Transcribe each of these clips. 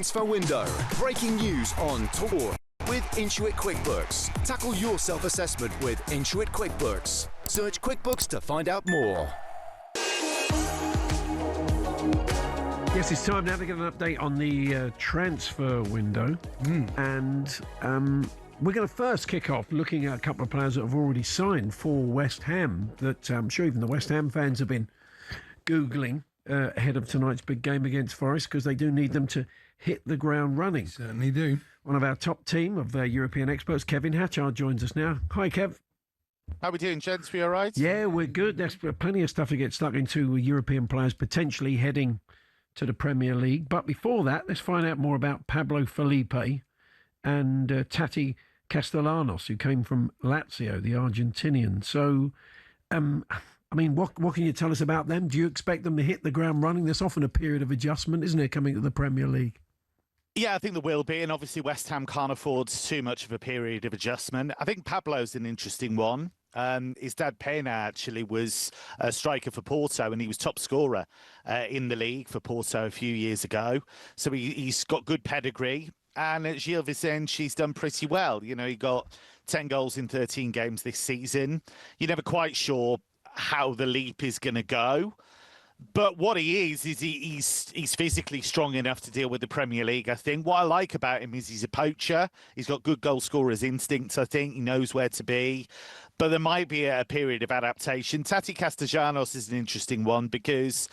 transfer window. Breaking news on talkSPORT with Intuit QuickBooks. Tackle your self-assessment with Intuit QuickBooks. Search QuickBooks to find out more. Yes, it's time now to get an update on the transfer window. And we're going to first kick off looking at a couple of players that have already signed for West Ham that I'm sure even the West Ham fans have been Googling ahead of tonight's big game against Forest, because they do need them to hit the ground running. Certainly do. One of our top team of European experts, Kevin Hatchard, joins us now. Hi, Kev. How are we doing, gents? We all right? Yeah, we're good. There's plenty of stuff to get stuck into with European players potentially heading to the Premier League. But before that, let's find out more about Pablo Felipe and Tati Castellanos, who came from Lazio, the Argentinian. So, what can you tell us about them? Do you expect them to hit the ground running? There's often a period of adjustment, isn't it, coming to the Premier League? Yeah, I think there will be, and obviously West Ham can't afford too much of a period of adjustment. I think Pablo's an interesting one. His dad, Pena, actually was a striker for Porto, and he was top scorer in the league for Porto a few years ago. So he's got good pedigree. And at Gil Vicente, she's done pretty well. You know, he got 10 goals in 13 games this season. You're never quite sure how the leap is going to go. But what he is he's physically strong enough to deal with the Premier League, I think. What I like about him is he's a poacher. He's got good goal scorer's instincts, I think. He knows where to be. But there might be a period of adaptation. Tati Castellanos is an interesting one because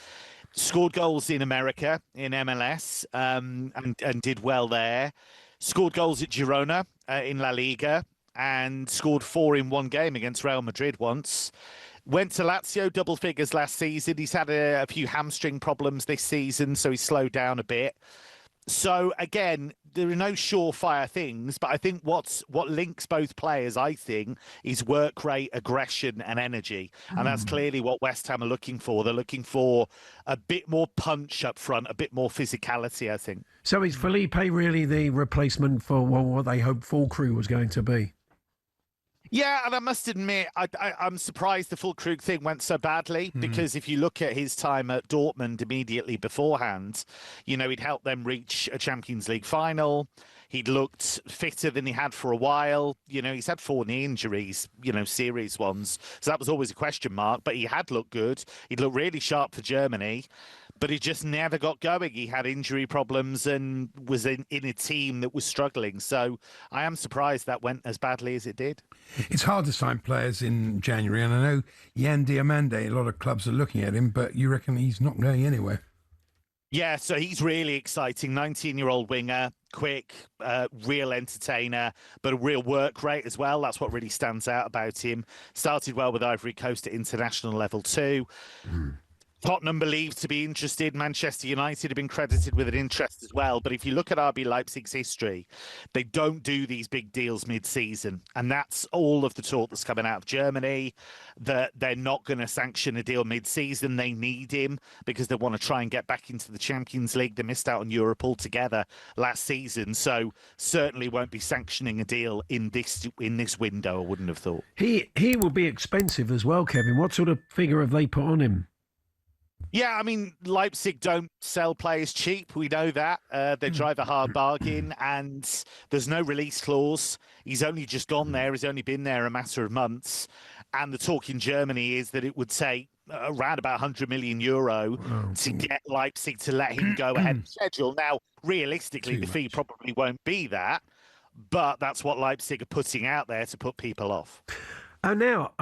scored goals in America, in MLS, and did well there. Scored goals at Girona in La Liga and scored 4 in one game against Real Madrid once. Went to Lazio, double figures last season. He's had a few hamstring problems this season, so he's slowed down a bit. So, again, there are no surefire things, but I think what links both players, I think, is work rate, aggression and energy. And that's clearly what West Ham are looking for. They're looking for a bit more punch up front, a bit more physicality, I think. So is Felipe really the replacement for what they hoped Fullkrug was going to be? Yeah, and I must admit, I'm surprised the Fullkrug thing went so badly, because if you look at his time at Dortmund immediately beforehand, you know, he'd helped them reach a Champions League final. He'd looked fitter than he had for a while. You know, he's had 4 knee injuries, you know, serious ones. So that was always a question mark, but he had looked good. He'd looked really sharp for Germany, but he just never got going. He had injury problems and was in a team that was struggling. So I am surprised that went as badly as it did. It's hard to sign players in January, and I know Yan Diomande, a lot of clubs are looking at him, but you reckon he's not going anywhere? Yeah, so he's really exciting. 19-year-old winger, quick, real entertainer, but a real work rate as well. That's what really stands out about him. Started well with Ivory Coast at international level too. Tottenham believed to be interested. Manchester United have been credited with an interest as well. But if you look at RB Leipzig's history, they don't do these big deals mid-season. And that's all of the talk that's coming out of Germany, that they're not going to sanction a deal mid-season. They need him because they want to try and get back into the Champions League. They missed out on Europe altogether last season. So certainly won't be sanctioning a deal in this window, I wouldn't have thought. He will be expensive as well, Kevin. What sort of figure have they put on him? Yeah, I mean, Leipzig don't sell players cheap. We know that. They drive a hard bargain, and there's no release clause. He's only just gone there. He's only been there a matter of months. And the talk in Germany is that it would take around about €100 million to get Leipzig to let him go ahead of schedule. Now, realistically, the fee probably won't be that, but that's what Leipzig are putting out there to put people off. Now,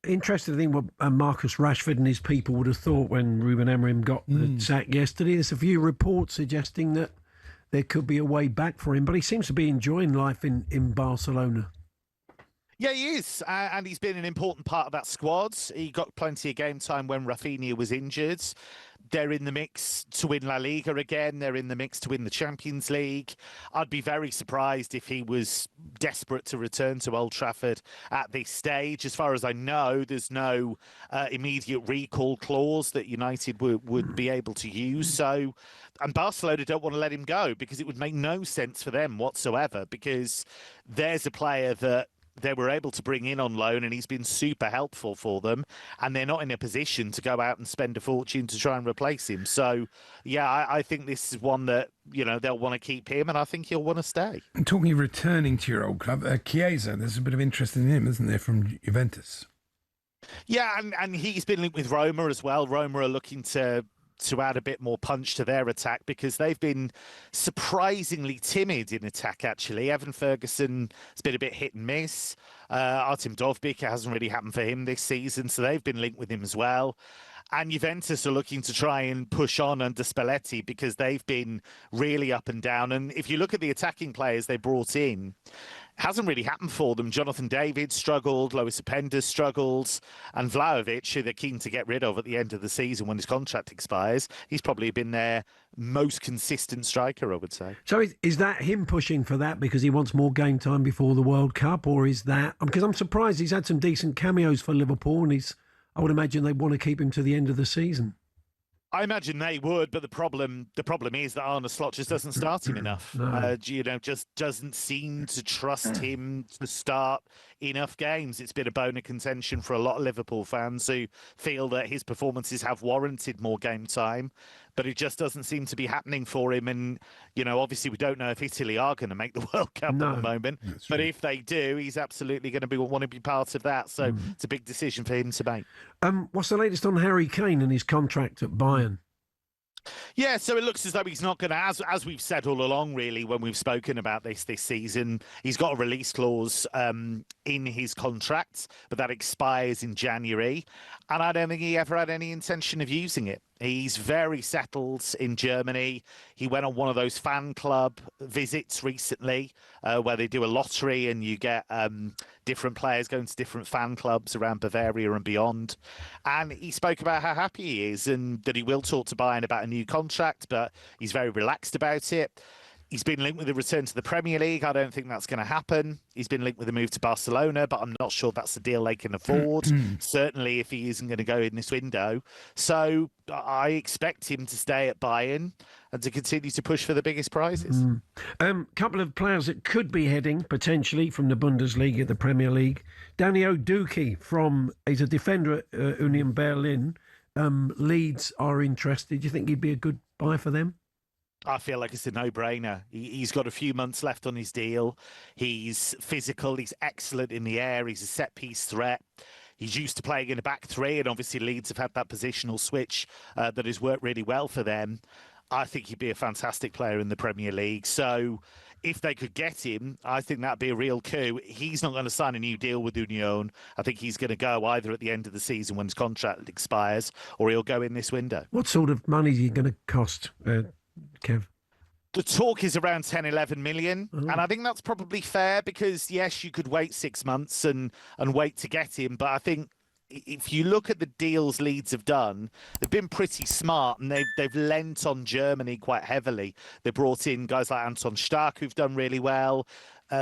interested in what Marcus Rashford and his people would have thought when Ruben Amorim got the sack yesterday. There's a few reports suggesting that there could be a way back for him, but he seems to be enjoying life in Barcelona. Yeah, he is, and he's been an important part of that squad. He got plenty of game time when Rafinha was injured. They're in the mix to win La Liga again. They're in the mix to win the Champions League. I'd be very surprised if he was desperate to return to Old Trafford at this stage. As far as I know, there's no immediate recall clause that United would be able to use. So, and Barcelona don't want to let him go because it would make no sense for them whatsoever, because there's a player that they were able to bring in on loan, and he's been super helpful for them. And they're not in a position to go out and spend a fortune to try and replace him. So, yeah, I think this is one that, they'll want to keep him, and I think he'll want to stay. And talking of returning to your old club, Chiesa, there's a bit of interest in him, isn't there, from Juventus? Yeah, and he's been linked with Roma as well. Roma are looking to add a bit more punch to their attack because they've been surprisingly timid in attack, actually. Evan Ferguson has been a bit hit and miss. Artem Dovbyk, it hasn't really happened for him this season, so they've been linked with him as well. And Juventus are looking to try and push on under Spalletti because they've been really up and down. And if you look at the attacking players they brought in, hasn't really happened for them. Jonathan David struggled, Lois Openda struggled, and Vlahovic, who they're keen to get rid of at the end of the season when his contract expires, he's probably been their most consistent striker, I would say. So is that him pushing for that because he wants more game time before the World Cup, or is that... Because I'm surprised he's had some decent cameos for Liverpool, and I would imagine they want to keep him to the end of the season. I imagine they would, but the problem is that Arne Slot just doesn't start him enough. No. Just doesn't seem to trust him to start enough games. It's been a bone of contention for a lot of Liverpool fans who feel that his performances have warranted more game time, but it just doesn't seem to be happening for him. And, obviously we don't know if Italy are going to make the World Cup at the moment, but if they do, he's absolutely going to want to be part of that. So it's a big decision for him to make. What's the latest on Harry Kane and his contract at Bayern? Yeah, so it looks as though he's not going to, as we've said all along, really, when we've spoken about this season, he's got a release clause in his contract, but that expires in January. And I don't think he ever had any intention of using it. He's very settled in Germany. He went on one of those fan club visits recently where they do a lottery and you get different players going to different fan clubs around Bavaria and beyond. And he spoke about how happy he is and that he will talk to Bayern about a new contract, but he's very relaxed about it. He's been linked with a return to the Premier League. I don't think that's going to happen. He's been linked with a move to Barcelona, but I'm not sure that's the deal they can afford, certainly if he isn't going to go in this window. So I expect him to stay at Bayern and to continue to push for the biggest prizes. Couple of players that could be heading, potentially, from the Bundesliga, the Premier League. Danny Oduki, he's a defender at Union Berlin. Leeds are interested. Do you think he'd be a good buy for them? I feel like it's a no-brainer. He's got a few months left on his deal. He's physical. He's excellent in the air. He's a set-piece threat. He's used to playing in a back three, and obviously Leeds have had that positional switch that has worked really well for them. I think he'd be a fantastic player in the Premier League. So if they could get him, I think that'd be a real coup. He's not going to sign a new deal with Union. I think he's going to go either at the end of the season when his contract expires, or he'll go in this window. What sort of money is he going to cost, Kev? The talk is around 10, 11 million. And I think that's probably fair because, yes, you could wait 6 months and wait to get him. But I think if you look at the deals Leeds have done, they've been pretty smart and they've lent on Germany quite heavily. They brought in guys like Anton Stark, who've done really well.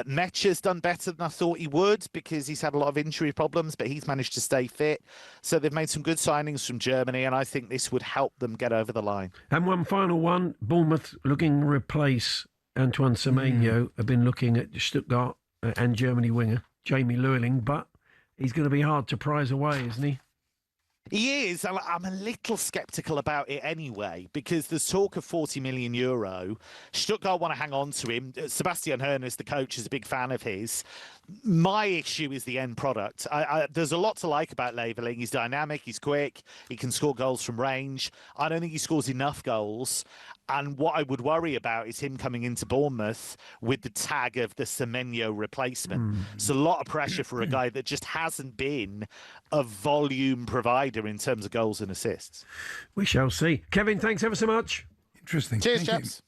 Metscher's done better than I thought he would because he's had a lot of injury problems, but he's managed to stay fit. So they've made some good signings from Germany, and I think this would help them get over the line. And one final one, Bournemouth looking to replace Antoine Semenyo. Have been looking at Stuttgart and Germany winger Jamie Lurling, but he's going to be hard to prize away, isn't he? He is. I'm a little sceptical about it anyway, because there's talk of €40 million. Stuttgart want to hang on to him. Sebastian Hoeneß, the coach, is a big fan of his. My issue is the end product. There's a lot to like about Leveling. He's dynamic, he's quick, he can score goals from range. I don't think he scores enough goals. And what I would worry about is him coming into Bournemouth with the tag of the Semenyo replacement. It's a lot of pressure for a guy that just hasn't been a volume provider in terms of goals and assists. We shall see. Kevin, thanks ever so much. Interesting. Cheers, Thank chaps.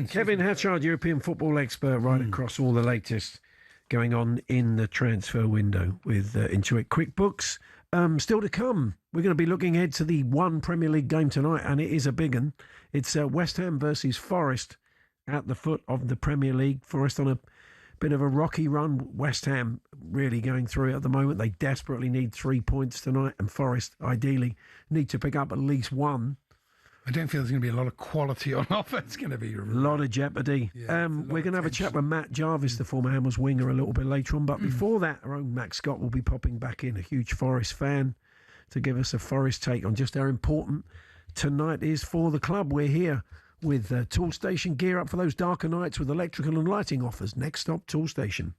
Kevin Hatchard, European football expert, right across all the latest going on in the transfer window with Intuit QuickBooks. Still to come, we're going to be looking ahead to the one Premier League game tonight, and it is a big one. It's West Ham versus Forest at the foot of the Premier League. Forest on a bit of a rocky run. West Ham really going through it at the moment. They desperately need 3 points tonight, and Forest ideally need to pick up at least one. I don't feel there's going to be a lot of quality on offer. It's going to be a lot of jeopardy. Yeah, we're going to have a chat with Matt Jarvis, the former Hammers winger, a little bit later on. But before that, our own Max Scott will be popping back in, a huge Forest fan, to give us a Forest take on just how important tonight is for the club. We're here with Tool Station. Gear up for those darker nights with electrical and lighting offers. Next stop, Tool Station.